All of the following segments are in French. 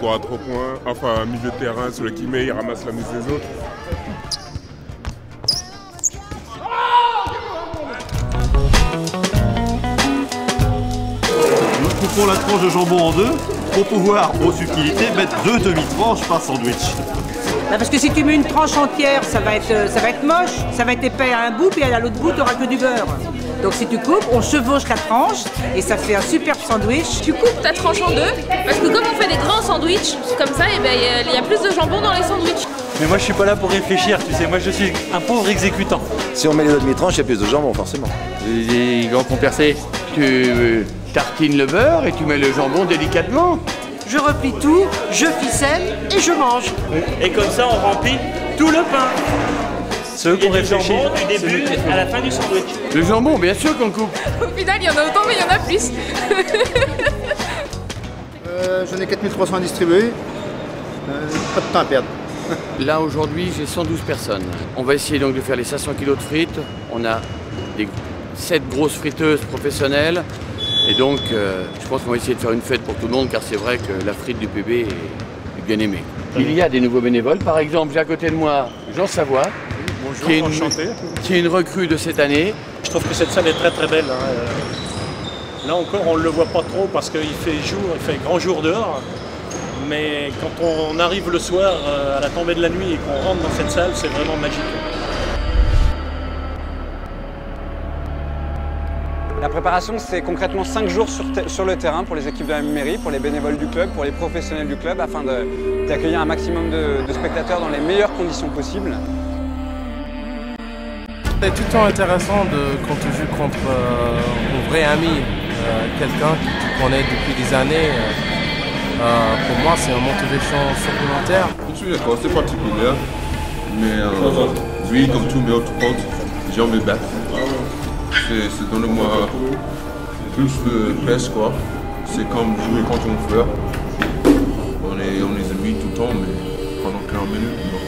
court à 3 points, enfin milieu de terrain, celui qui met, il ramasse la mise des autres. Nous coupons la tranche de jambon en deux pour pouvoir, aux subtilités, mettre 2 demi-tranches par sandwich. Bah parce que si tu mets une tranche entière, ça va être moche, ça va être épais à un bout, puis à l'autre bout, tu n'auras que du beurre. Donc si tu coupes, on chevauche la tranche et ça fait un superbe sandwich. Tu coupes ta tranche en deux, parce que comme on fait des grands sandwichs, comme ça, il y a plus de jambon dans les sandwichs. Mais moi je suis pas là pour réfléchir, tu sais, moi je suis un pauvre exécutant. Si on met les deux demi-tranches, il y a plus de jambon, forcément. Les grands font percer. Tu tartines le beurre et tu mets le jambon délicatement. Je replie tout, je ficelle et je mange. Et comme ça on remplit tout le pain. Ceux qui ont réfléchi du début à la fin du sandwich. Le jambon, bien sûr qu'on le coupe. Au final, il y en a autant, mais il y en a plus. J'en ai 4300 à distribuer. Pas de temps à perdre. Là aujourd'hui j'ai 112 personnes. On va essayer donc de faire les 500 kg de frites. On a 7 grosses friteuses professionnelles. Et donc je pense qu'on va essayer de faire une fête pour tout le monde car c'est vrai que la frite du PB est bien aimée. Il y a des nouveaux bénévoles. Par exemple, j'ai à côté de moi Jean Savoie. Bonjour, qui est une recrue de cette année. Je trouve que cette salle est très très belle. Hein. Là encore, on ne le voit pas trop parce qu'il fait jour, il fait grand jour dehors. Mais quand on arrive le soir à la tombée de la nuit et qu'on rentre dans cette salle, c'est vraiment magique. La préparation, c'est concrètement 5 jours sur le terrain pour les équipes de la mairie, pour les bénévoles du club, pour les professionnels du club, afin d'accueillir un maximum de spectateurs dans les meilleures conditions possibles. C'est tout le temps intéressant quand tu joues contre un vrai ami, quelqu'un que tu connais depuis des années. Pour moi, c'est une motivation supplémentaire. Je suis d'accord, c'est particulier, mais oui, comme tous mes autres potes, j'aime me battre. C'est donne-moi plus de pêche, quoi. C'est comme jouer contre un frère. On est amis tout le temps, mais pendant 40 minutes, non.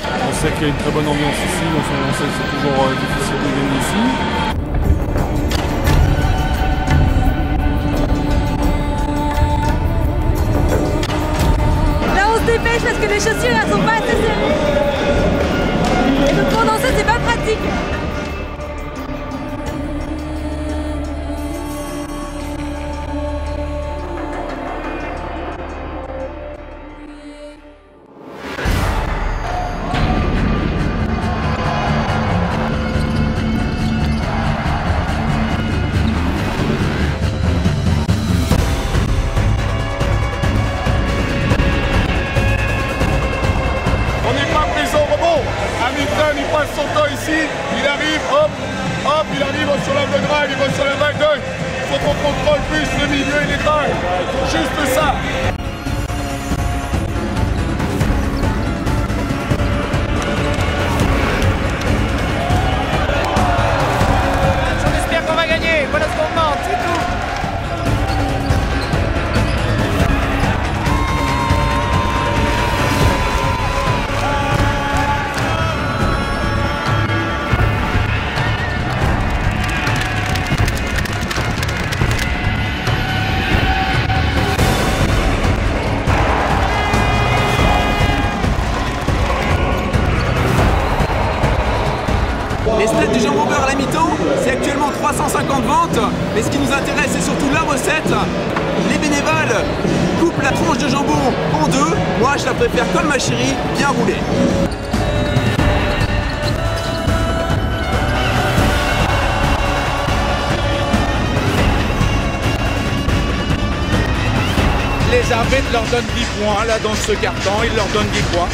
On sait qu'il y a une très bonne ambiance ici, on sait que c'est toujours difficile de venir ici. Là, on se dépêche parce que les chaussures, elles sont pas assez serrées. Et donc pour danser, c'est pas pratique. Hamilton, il passe son temps ici, il arrive, hop, il arrive sur la bonne drive, il va sur la back dunk. Il faut qu'on contrôle plus le milieu et les drives. Juste ça. On espère qu'on va gagner, voilà ce qu'on demande, c'est tout. Les steaks du jambon beurre à la mi-temps, c'est actuellement 350 ventes, mais ce qui nous intéresse, c'est surtout la recette. Les bénévoles coupent la tranche de jambon en deux. Moi, je la préfère comme ma chérie, bien roulée. Les arbitres leur donnent 10 points, là dans ce carton, ils leur donnent 10 points.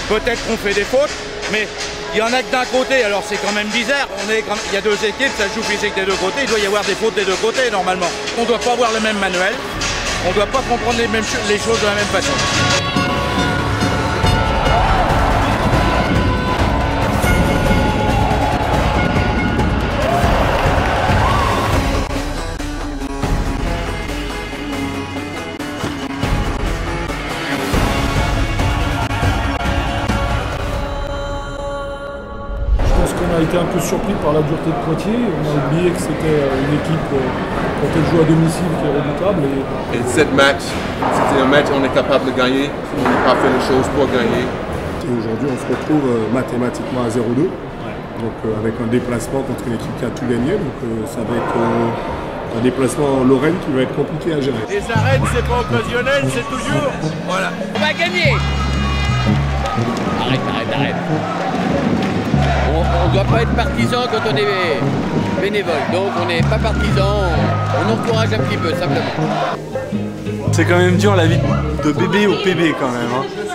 Peut-être qu'on fait des fautes, mais il y en a que d'un côté, alors c'est quand même bizarre. Il y a deux équipes, ça joue physique des deux côtés, il doit y avoir des fautes des deux côtés normalement. On ne doit pas avoir le même manuel, on ne doit pas comprendre les choses de la même façon. On a été un peu surpris par la dureté de Poitiers. On a oublié que c'était une équipe, quand elle joue à domicile, qui est redoutable. Et cette match, c'était un match où on est capable de gagner. On n'a pas fait les choses pour gagner. Et aujourd'hui, on se retrouve mathématiquement à 0-2. Donc avec un déplacement contre une équipe qui a tout gagné. Donc ça va être un déplacement en Lorraine qui va être compliqué à gérer. Les arènes, c'est pas occasionnel, c'est toujours. Voilà. On va gagner. Arrête. On ne doit pas être partisan quand on est bénévole. Donc on n'est pas partisan, on encourage un petit peu, simplement. C'est quand même dur la vie de bébé au PB quand même. Hein.